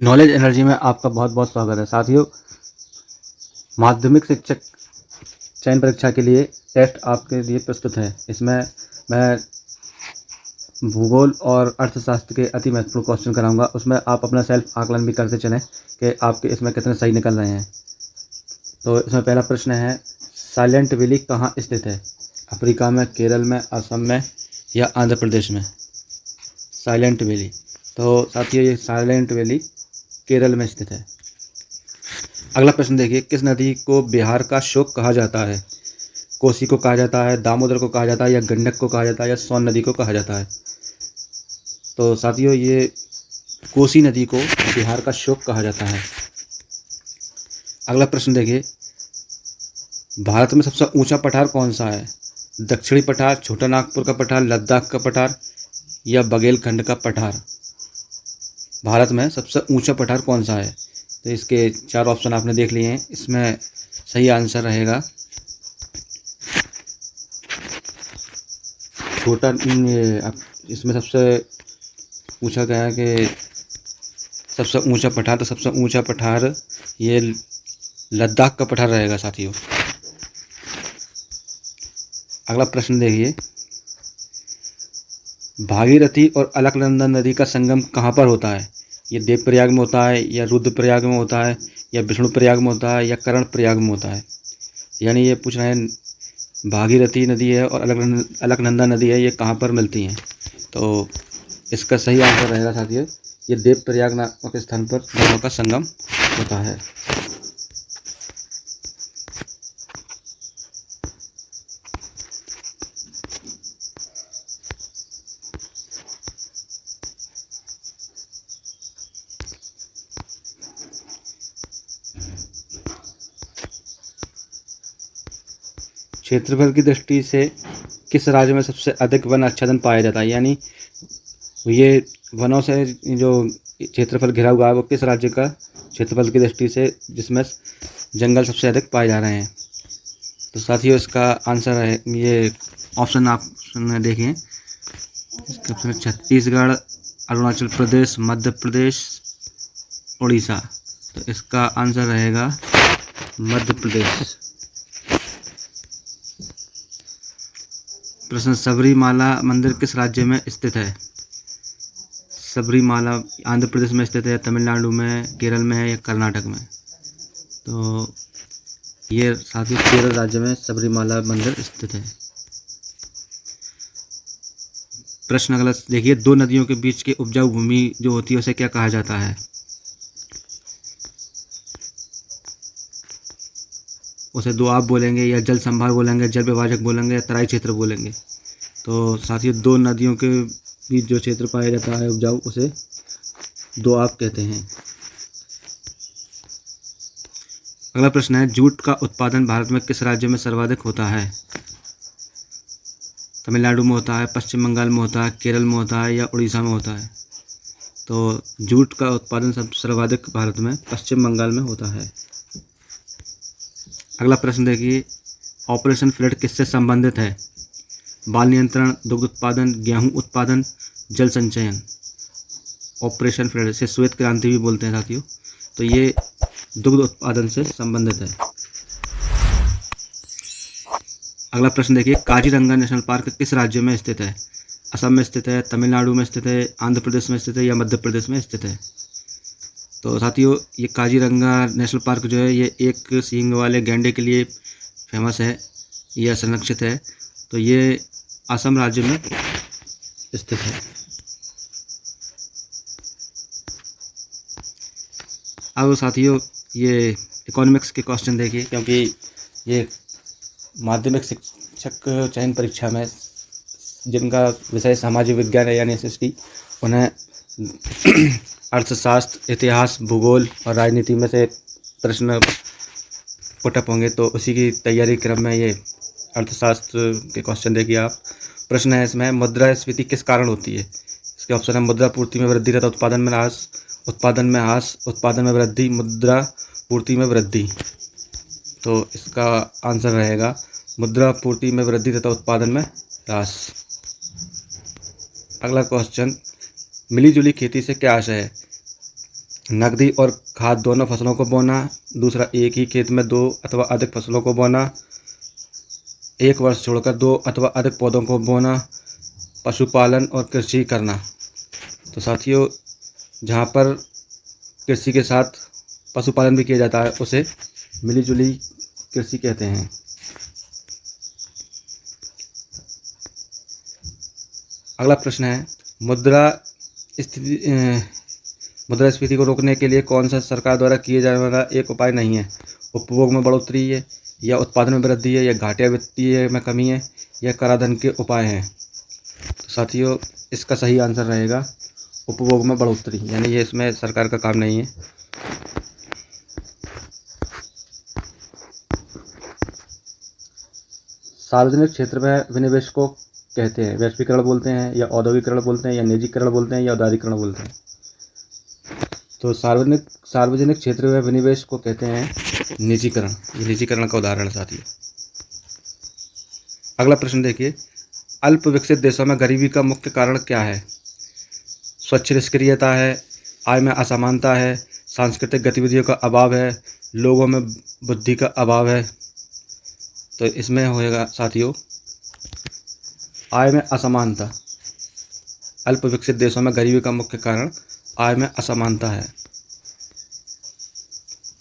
Knowledge energy में आपका बहुत बहुत स्वागत है साथियों। माध्यमिक शिक्षक चयन परीक्षा के लिए टेस्ट आपके लिए प्रस्तुत है। इसमें मैं भूगोल और अर्थशास्त्र के अति महत्वपूर्ण क्वेश्चन कराऊंगा। उसमें आप अपना सेल्फ आकलन भी करते चलें कि आपके इसमें कितने सही निकल रहे हैं। तो इसमें पहला प्रश्न है, साइलेंट वैली कहाँ स्थित है? अफ्रीका में, केरल में, असम में या आंध्र प्रदेश में? साइलेंट वैली, तो साथियों ये साइलेंट वैली केरल में स्थित है। अगला प्रश्न देखिए, किस नदी को बिहार का शोक कहा जाता है? कोसी को कहा जाता है, दामोदर को कहा जाता है या गंडक को कहा जाता है या सोन नदी को कहा जाता है? तो साथियों ये कोसी नदी को बिहार का शोक कहा जाता है। अगला प्रश्न देखिए, भारत में सबसे ऊंचा पठार कौन सा है? दक्षिणी पठार, छोटा नागपुर का पठार, लद्दाख का पठार या बघेलखंड का पठार? भारत में सबसे ऊंचा पठार कौन सा है? तो इसके 4 ऑप्शन आपने देख लिए हैं। इसमें सही आंसर रहेगा छोटा। इसमें सबसे पूछा गया है कि सबसे ऊंचा पठार, तो सबसे ऊंचा पठार ये लद्दाख का पठार रहेगा साथियों। अगला प्रश्न देखिए, भागीरथी और अलकनंदा नदी का संगम कहाँ पर होता है? ये देवप्रयाग में होता है या रुद्रप्रयाग में होता है या विष्णुप्रयाग में होता है या कर्णप्रयाग में होता है? यानी ये पूछ रहे हैं भागीरथी नदी है और अलकनंदा नदी है, ये कहाँ पर मिलती हैं? तो इसका सही आंसर रहेगा साथियों, ये देवप्रयाग नामक स्थान पर दोनों का संगम होता है। क्षेत्रफल की दृष्टि से किस राज्य में सबसे अधिक वन आच्छादन पाया जाता है? यानी ये वनों से जो क्षेत्रफल घिरा हुआ है वो किस राज्य का क्षेत्रफल की दृष्टि से जिसमें जंगल सबसे अधिक पाए जा रहे हैं? तो साथियों इसका आंसर है, ये ऑप्शन आप देखें, इसका ऑप्शन है छत्तीसगढ़, अरुणाचल प्रदेश, मध्य प्रदेश, उड़ीसा। तो इसका आंसर रहेगा मध्य प्रदेश। प्रश्न, सबरीमाला मंदिर किस राज्य में स्थित है? सबरीमाला आंध्र प्रदेश में स्थित है, तमिलनाडु में, केरल में है या कर्नाटक में? तो ये साथियों केरल राज्य में सबरीमाला मंदिर स्थित है। प्रश्न अगला देखिए, दो नदियों के बीच की उपजाऊ भूमि जो होती है उसे क्या कहा जाता है? उसे दोआब बोलेंगे या जल संभार बोलेंगे, जल विभाजक बोलेंगे या तराई क्षेत्र बोलेंगे? तो साथियों दो नदियों के बीच जो क्षेत्र पाया जाता है उपजाऊ उसे दोआब कहते हैं। अगला प्रश्न है, जूट का उत्पादन भारत में किस राज्य में सर्वाधिक होता है? तमिलनाडु में होता है, पश्चिम बंगाल में होता है, केरल में होता है या उड़ीसा में होता है? तो जूट का उत्पादन सर्वाधिक भारत में पश्चिम बंगाल में होता है। अगला प्रश्न देखिए, ऑपरेशन फ्लड किससे संबंधित है? बाल नियंत्रण, दुग्ध उत्पादन, गेहूं उत्पादन, जल संचयन? ऑपरेशन फ्लड से श्वेत क्रांति भी बोलते हैं साथियों। तो ये दुग्ध उत्पादन से संबंधित है। अगला प्रश्न देखिए, काजीरंगा नेशनल पार्क किस राज्य में स्थित है? असम में स्थित है, तमिलनाडु में स्थित है, आंध्र प्रदेश में स्थित है या मध्य प्रदेश में स्थित है? तो साथियों ये काजीरंगा नेशनल पार्क जो है ये एक सींग वाले गैंडे के लिए फेमस है, यह संरक्षित है। तो ये असम राज्य में स्थित है। अब साथियों ये इकोनॉमिक्स के क्वेश्चन देखिए, क्योंकि ये माध्यमिक शिक्षक चयन परीक्षा में जिनका विषय सामाजिक विज्ञान है यानी एसएसटी, उन्हें अर्थशास्त्र, इतिहास, भूगोल और राजनीति में से प्रश्न पुटअप होंगे। तो उसी की तैयारी क्रम में ये अर्थशास्त्र के क्वेश्चन देखिए आप। प्रश्न है इसमें, मुद्रास्फीति किस कारण होती है? इसके ऑप्शन है मुद्रा पूर्ति में वृद्धि तथा उत्पादन में ह्रास, उत्पादन में ह्रास, उत्पादन में वृद्धि, मुद्रा पूर्ति में वृद्धि। तो इसका आंसर रहेगा मुद्रा पूर्ति में वृद्धि तथा उत्पादन में ह्रास। अगला क्वेश्चन, मिलीजुली खेती से क्या आशय है? नकदी और खाद दोनों फसलों को बोना। दूसरा, एक ही खेत में दो अथवा अधिक फसलों को बोना। एक वर्ष छोड़कर दो अथवा अधिक पौधों को बोना। पशुपालन और कृषि करना। तो साथियों, जहाँ पर कृषि के साथ पशुपालन भी किया जाता है उसे मिलीजुली कृषि कहते हैं। अगला प्रश्न है, मुद्रास्फीति को रोकने के लिए कौन सा सरकार द्वारा किए जाने वाला एक उपाय नहीं है? उपभोग में बढ़ोतरी है, या उत्पादन में वृद्धि है, या घाटिया वित्तीय में कमी है, या कराधान के उपाय हैं? तो साथियों, इसका सही आंसर रहेगा उपभोग में बढ़ोतरी, यानी ये इसमें सरकार का काम नहीं है। सार्वजनिक क्षेत्र में विनिवेश को कहते हैं वैश्वीकरण बोलते हैं, या औद्योगिकरण बोलते हैं, या निजीकरण बोलते हैं, या उदारीकरण बोलते हैं? तो सार्वजनिक क्षेत्र में विनिवेश को कहते हैं निजीकरण। ये निजीकरण का उदाहरण है साथियों। अगला प्रश्न देखिए, अल्प विकसित देशों में गरीबी का मुख्य कारण क्या है? स्वच्छ निष्क्रियता है, आय में असमानता है, सांस्कृतिक गतिविधियों का अभाव है, लोगों में बुद्धि का अभाव है? तो इसमें होएगा साथियों आय में असमानता। अल्प विकसित देशों में गरीबी का मुख्य कारण आय में असमानता है।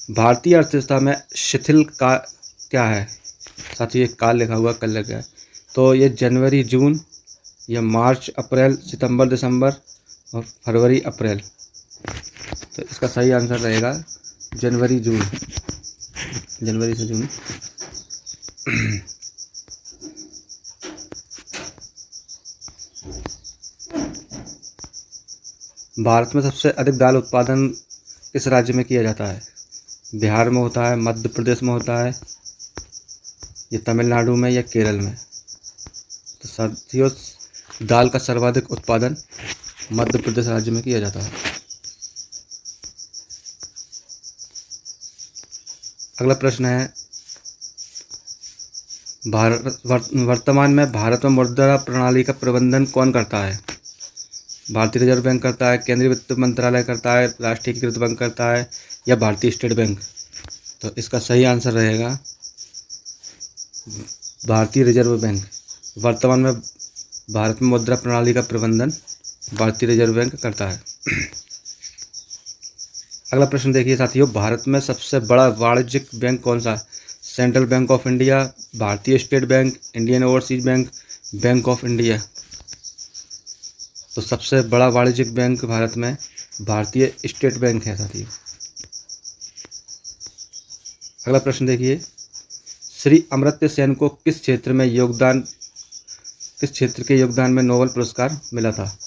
भारतीय अर्थव्यवस्था में शिथिल का क्या है? साथियों, एक काल लिखा हुआ कल लग गया है, तो ये जनवरी जून, या मार्च अप्रैल, सितंबर दिसंबर, और फरवरी अप्रैल। तो इसका सही आंसर रहेगा जनवरी जून, जनवरी से जून। भारत में सबसे अधिक दाल उत्पादन किस राज्य में किया जाता है? बिहार में होता है, मध्य प्रदेश में होता है, या तमिलनाडु में, या केरल में? तो साथियों, दाल का सर्वाधिक उत्पादन मध्य प्रदेश राज्य में किया जाता है। अगला प्रश्न है, वर्तमान में भारत में मुद्रा प्रणाली का प्रबंधन कौन करता है? भारतीय रिजर्व बैंक करता है, केंद्रीय वित्त मंत्रालय करता है, राष्ट्रीयकृत बैंक करता है, या भारतीय स्टेट बैंक? तो इसका सही आंसर रहेगा भारतीय रिजर्व बैंक। वर्तमान में भारत में मुद्रा प्रणाली का प्रबंधन भारतीय रिजर्व बैंक करता है। अगला प्रश्न देखिए साथियों, भारत में सबसे बड़ा वाणिज्यिक बैंक कौन सा? सेंट्रल बैंक ऑफ इंडिया, भारतीय state bank, Indian overseas bank, bank of India? तो सबसे बड़ा वाणिज्यिक बैंक भारत में भारतीय स्टेट बैंक है साथियों। अगला प्रश्न देखिए, श्री अमर्त्य सेन को किस क्षेत्र के योगदान में नोबेल पुरस्कार मिला था?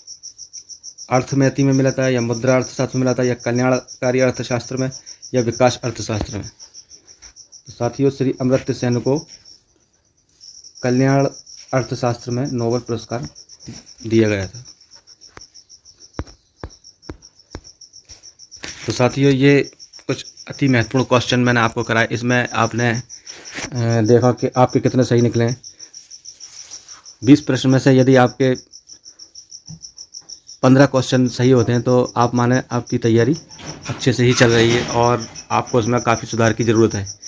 अर्थमिति में मिला था, या मुद्रा अर्थशास्त्र में मिला था, या कल्याणकारी अर्थशास्त्र में, या विकास अर्थशास्त्र में? तो साथियों, श्री अमर्त्य सेन को कल्याण अर्थशास्त्र में नोबेल पुरस्कार दिया गया था। तो साथियों, ये कुछ अति महत्वपूर्ण क्वेश्चन मैंने आपको कराए। इसमें आपने देखा कि आपके कितने सही निकले हैं। 20 प्रश्न में से यदि आपके 15 क्वेश्चन सही होते हैं तो आप माने आपकी तैयारी अच्छे से ही चल रही है और आपको उसमें काफ़ी सुधार की ज़रूरत है।